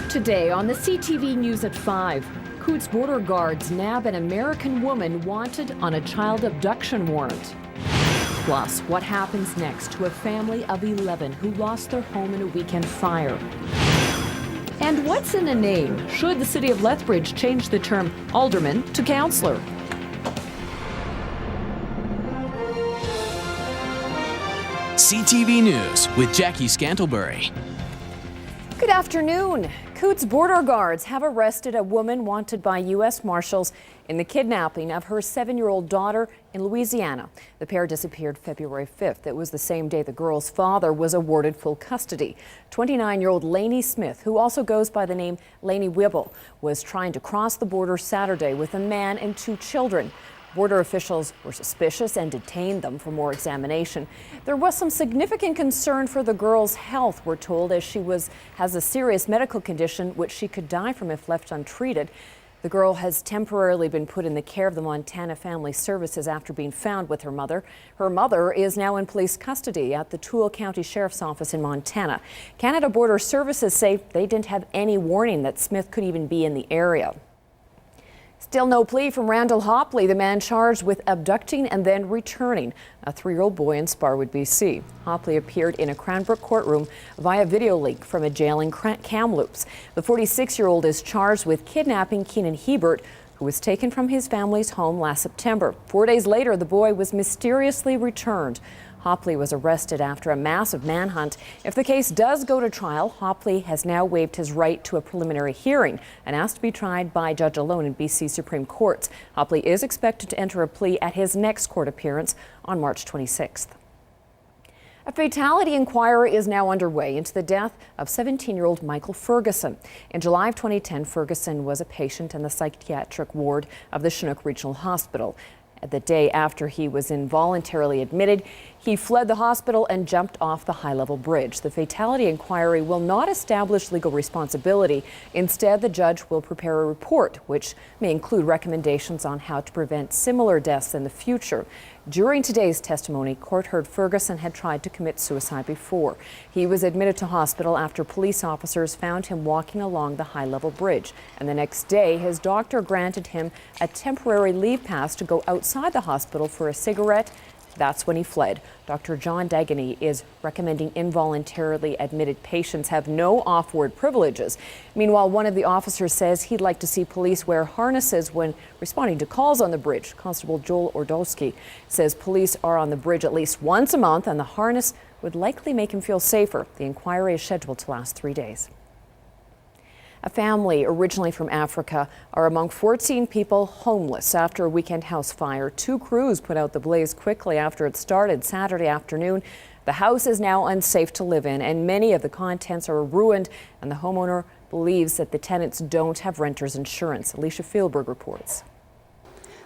Today on the CTV News at 5, Coutts border guards nab an American woman wanted on a child abduction warrant. Plus, what happens next to a family of 11 who lost their home in a weekend fire? And what's in a name? Should the city of Lethbridge change the term alderman to councillor? CTV News with Jackie Scantlebury. Good afternoon. Coutts border guards have arrested a woman wanted by U.S. Marshals in the kidnapping of her 7-year-old daughter in Louisiana. The pair disappeared February 5th. It was the same day the girl's father was awarded full custody. 29-year-old Lainey Smith, who also goes by the name Lainey Wibble, was trying to cross the border Saturday with a man and 2 children. Border officials were suspicious and detained them for more examination. There was some significant concern for the girl's health, we're told, as she has a serious medical condition which she could die from if left untreated. The girl has temporarily been put in the care of the Montana Family Services after being found with her mother. Her mother is now in police custody at the Toole County Sheriff's Office in Montana. Canada Border Services say they didn't have any warning that Smith could even be in the area. Still no plea from Randall Hopley, the man charged with abducting and then returning a 3-year-old boy in Sparwood, BC. Hopley appeared in a Cranbrook courtroom via video link from a jail in Kamloops. The 46-year-old is charged with kidnapping Keenan Hebert, who was taken from his family's home last September. 4 days later, the boy was mysteriously returned. Hopley was arrested after a massive manhunt. If the case does go to trial, Hopley has now waived his right to a preliminary hearing and asked to be tried by judge alone in BC Supreme Courts. Hopley is expected to enter a plea at his next court appearance on March 26th. A fatality inquiry is now underway into the death of 17-year-old Michael Ferguson. In July of 2010, Ferguson was a patient in the psychiatric ward of the Chinook Regional Hospital. The day after he was involuntarily admitted, he fled the hospital and jumped off the high-level bridge. The fatality inquiry will not establish legal responsibility. Instead, the judge will prepare a report, which may include recommendations on how to prevent similar deaths in the future. During today's testimony, court heard Ferguson had tried to commit suicide before. He was admitted to hospital after police officers found him walking along the high-level bridge. And the next day, his doctor granted him a temporary leave pass to go outside the hospital for a cigarette. That's when he fled. Dr. John Dagany is recommending involuntarily admitted patients have no off-ward privileges. Meanwhile, one of the officers says he'd like to see police wear harnesses when responding to calls on the bridge. Constable Joel Ordowski says police are on the bridge at least once a month, and the harness would likely make him feel safer. The inquiry is scheduled to last 3 days. A family originally from Africa are among 14 people homeless after a weekend house fire. 2 crews put out the blaze quickly after it started Saturday afternoon. The house is now unsafe to live in, and many of the contents are ruined, and the homeowner believes that the tenants don't have renter's insurance. Alicia Fieldberg reports.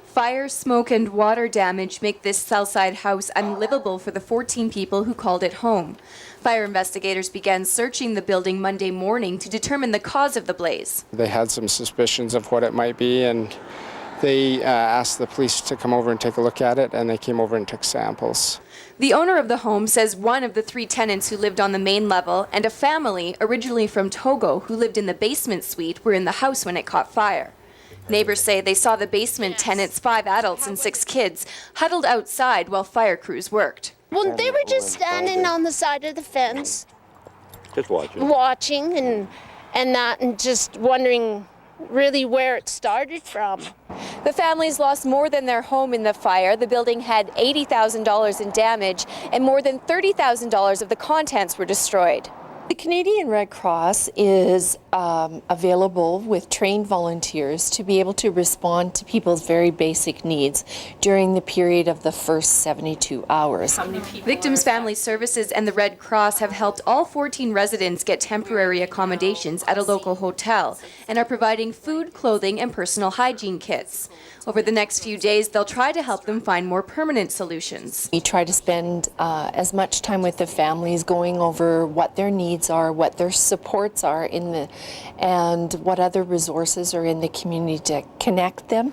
Fire, smoke, and water damage make this Southside house unlivable for the 14 people who called it home. Fire investigators began searching the building Monday morning to determine the cause of the blaze. They had some suspicions of what it might be, and they asked the police to come over and take a look at it, and they came over and took samples. The owner of the home says one of the 3 tenants who lived on the main level and a family originally from Togo who lived in the basement suite were in the house when it caught fire. Neighbors say they saw the basement tenants, 5 adults and 6 kids, huddled outside while fire crews worked. Well, they were just standing on the side of the fence. Just watching. Watching and just wondering really where it started from. The families lost more than their home in the fire. The building had $80,000 in damage, and more than $30,000 of the contents were destroyed. The Canadian Red Cross is available with trained volunteers to be able to respond to people's very basic needs during the period of the first 72 hours. Victims' Family Services and the Red Cross have helped all 14 residents get temporary accommodations at a local hotel and are providing food, clothing, and personal hygiene kits. Over the next few days, they'll try to help them find more permanent solutions. We try to spend as much time with the families going over what their needs are, what their supports are and what other resources are in the community to connect them.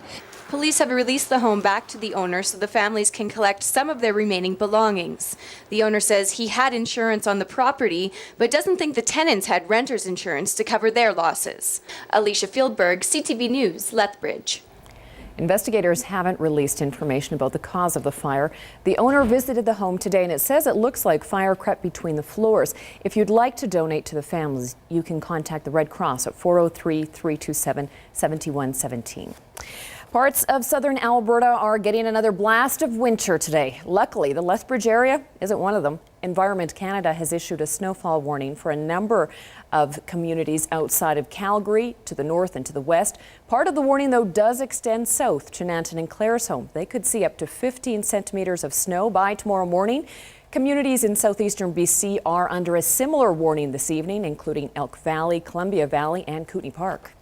Police have released the home back to the owner so the families can collect some of their remaining belongings. The owner says he had insurance on the property, but doesn't think the tenants had renter's insurance to cover their losses. Alicia Fieldberg, CTV News, Lethbridge. Investigators haven't released information about the cause of the fire. The owner visited the home today, and it says it looks like fire crept between the floors. If you'd like to donate to the families, you can contact the Red Cross at 403-327-7117. Parts of southern Alberta are getting another blast of winter today. Luckily, the Lethbridge area isn't one of them. Environment Canada has issued a snowfall warning for a number of communities outside of Calgary, to the north and to the west. Part of the warning, though, does extend south to Nanton and Claresholm. They could see up to 15 centimeters of snow by tomorrow morning. Communities in southeastern BC are under a similar warning this evening, including Elk Valley, Columbia Valley, and Kootenay Park.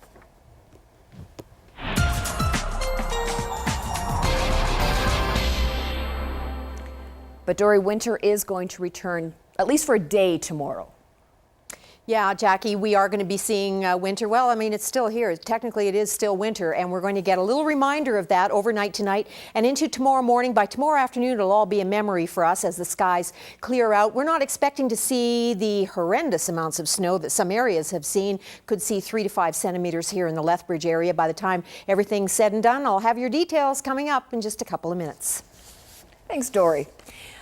But Dory, winter is going to return at least for a day tomorrow. Yeah, Jackie, we are going to be seeing winter. Well, I mean, it's still here. Technically, it is still winter, and we're going to get a little reminder of that overnight tonight and into tomorrow morning. By tomorrow afternoon, it'll all be a memory for us as the skies clear out. We're not expecting to see the horrendous amounts of snow that some areas have seen. Could see 3 to 5 centimeters here in the Lethbridge area. By the time everything's said and done, I'll have your details coming up in just a couple of minutes. Thanks, Dory.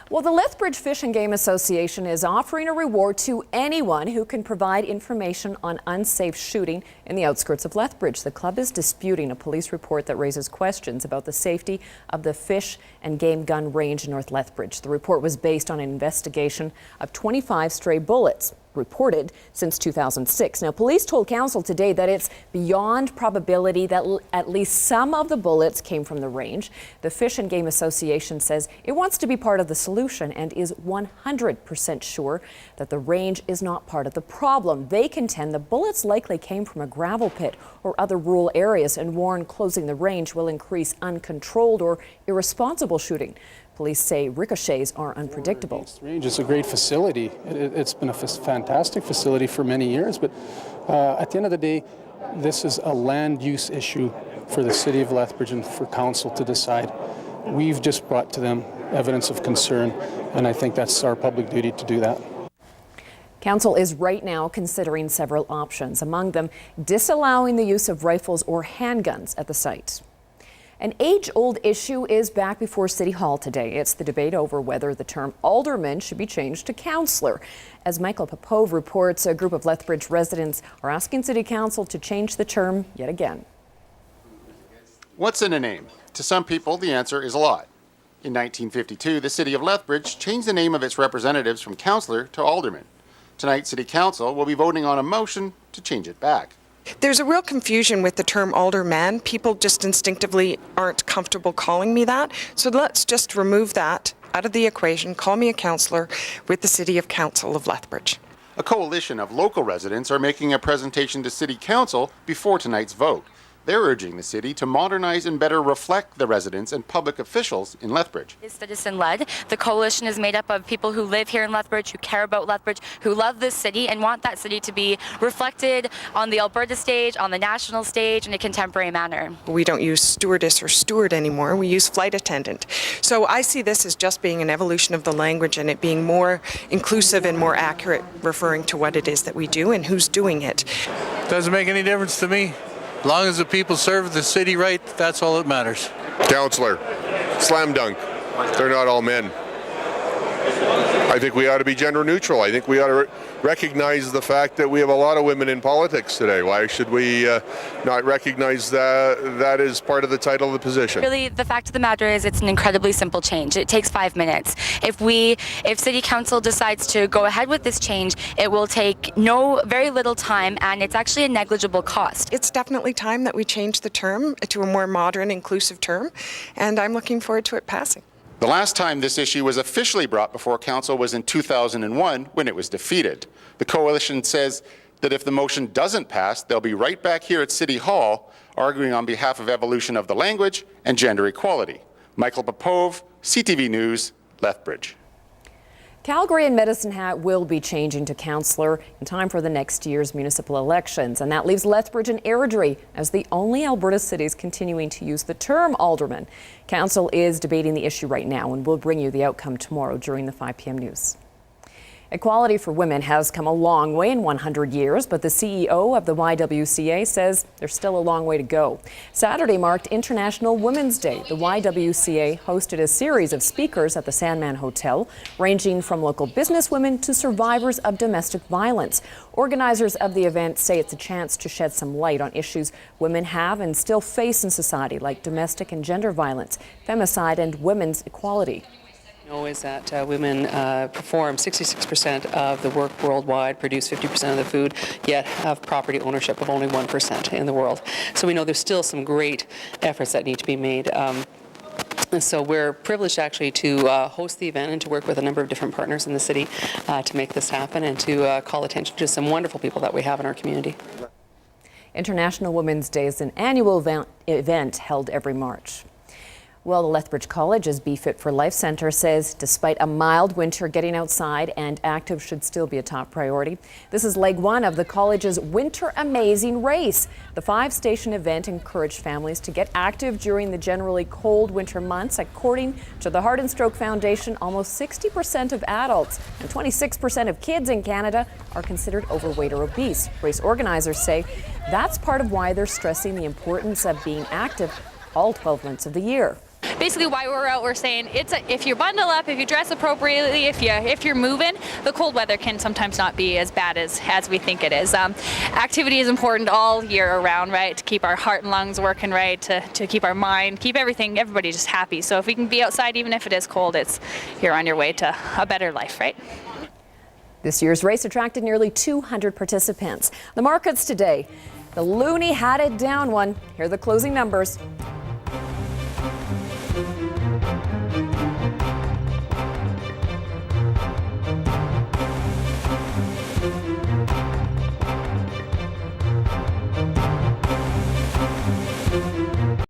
Well, the Lethbridge Fish and Game Association is offering a reward to anyone who can provide information on unsafe shooting in the outskirts of Lethbridge. The club is disputing a police report that raises questions about the safety of the Fish and Game gun range in North Lethbridge. The report was based on an investigation of 25 stray bullets reported since 2006. Now, police told council today that it's beyond probability that at least some of the bullets came from the range. The Fish and Game Association says it wants to be part of the solution and is 100% sure that the range is not part of the problem. They contend the bullets likely came from a gravel pit or other rural areas and warn closing the range will increase uncontrolled or irresponsible shooting. Police say ricochets are unpredictable. Range is a great facility. It's been a fantastic facility for many years, but at the end of the day, this is a land use issue for the City of Lethbridge and for Council to decide. We've just brought to them evidence of concern, and I think that's our public duty to do that. Council is right now considering several options, among them disallowing the use of rifles or handguns at the site. An age-old issue is back before City Hall today. It's the debate over whether the term alderman should be changed to councillor. As Michael Popove reports, a group of Lethbridge residents are asking City Council to change the term yet again. What's in a name? To some people, the answer is a lot. In 1952, the City of Lethbridge changed the name of its representatives from councillor to alderman. Tonight, City Council will be voting on a motion to change it back. There's a real confusion with the term alderman. People just instinctively aren't comfortable calling me that. So let's just remove that out of the equation. Call me a councillor with the City of Council of Lethbridge. A coalition of local residents are making a presentation to City Council before tonight's vote. They're urging the city to modernize and better reflect the residents and public officials in Lethbridge. It's citizen-led. The coalition is made up of people who live here in Lethbridge, who care about Lethbridge, who love this city and want that city to be reflected on the Alberta stage, on the national stage in a contemporary manner. We don't use stewardess or steward anymore. We use flight attendant. So I see this as just being an evolution of the language and it being more inclusive and more accurate, referring to what it is that we do and who's doing it. Doesn't make any difference to me. As long as the people serve the city right, that's all that matters. Councillor, slam dunk. They're not all men. I think we ought to be gender neutral. I think we ought to recognize the fact that we have a lot of women in politics today. Why should we not recognize that is part of the title of the position? Really, the fact of the matter is it's an incredibly simple change. It takes 5 minutes. If City Council decides to go ahead with this change, it will take very little time, and it's actually a negligible cost. It's definitely time that we change the term to a more modern, inclusive term, and I'm looking forward to it passing. The last time this issue was officially brought before Council was in 2001 when it was defeated. The coalition says that if the motion doesn't pass, they'll be right back here at City Hall arguing on behalf of evolution of the language and gender equality. Michael Popove, CTV News, Lethbridge. Calgary and Medicine Hat will be changing to councillor in time for the next year's municipal elections, and that leaves Lethbridge and Airdrie as the only Alberta cities continuing to use the term alderman. Council is debating the issue right now, and we'll bring you the outcome tomorrow during the 5 p.m. news. Equality for women has come a long way in 100 years, but the CEO of the YWCA says there's still a long way to go. Saturday marked International Women's Day. The YWCA hosted a series of speakers at the Sandman Hotel, ranging from local businesswomen to survivors of domestic violence. Organizers of the event say it's a chance to shed some light on issues women have and still face in society, like domestic and gender violence, femicide, and women's equality. Is that women perform 66% of the work worldwide, produce 50% of the food, yet have property ownership of only 1% in the world. So we know there's still some great efforts that need to be made. And so we're privileged actually to host the event and to work with a number of different partners in the city to make this happen and to call attention to some wonderful people that we have in our community. International Women's Day is an annual event held every March. Well, the Lethbridge College's Be Fit for Life Centre says despite a mild winter, getting outside and active should still be a top priority. This is leg one of the college's Winter Amazing Race. The 5-station event encouraged families to get active during the generally cold winter months. According to the Heart and Stroke Foundation, almost 60% of adults and 26% of kids in Canada are considered overweight or obese. Race organizers say that's part of why they're stressing the importance of being active all 12 months of the year. Basically, why we're out, we're saying if you bundle up, if you dress appropriately, if you're moving, the cold weather can sometimes not be as bad as we think it is. Activity is important all year around, right? To keep our heart and lungs working right, to keep our mind, keep everybody just happy. So if we can be outside, even if it is cold, you're on your way to a better life, right? This year's race attracted nearly 200 participants. The markets today. The loonie had it down one. Here are the closing numbers.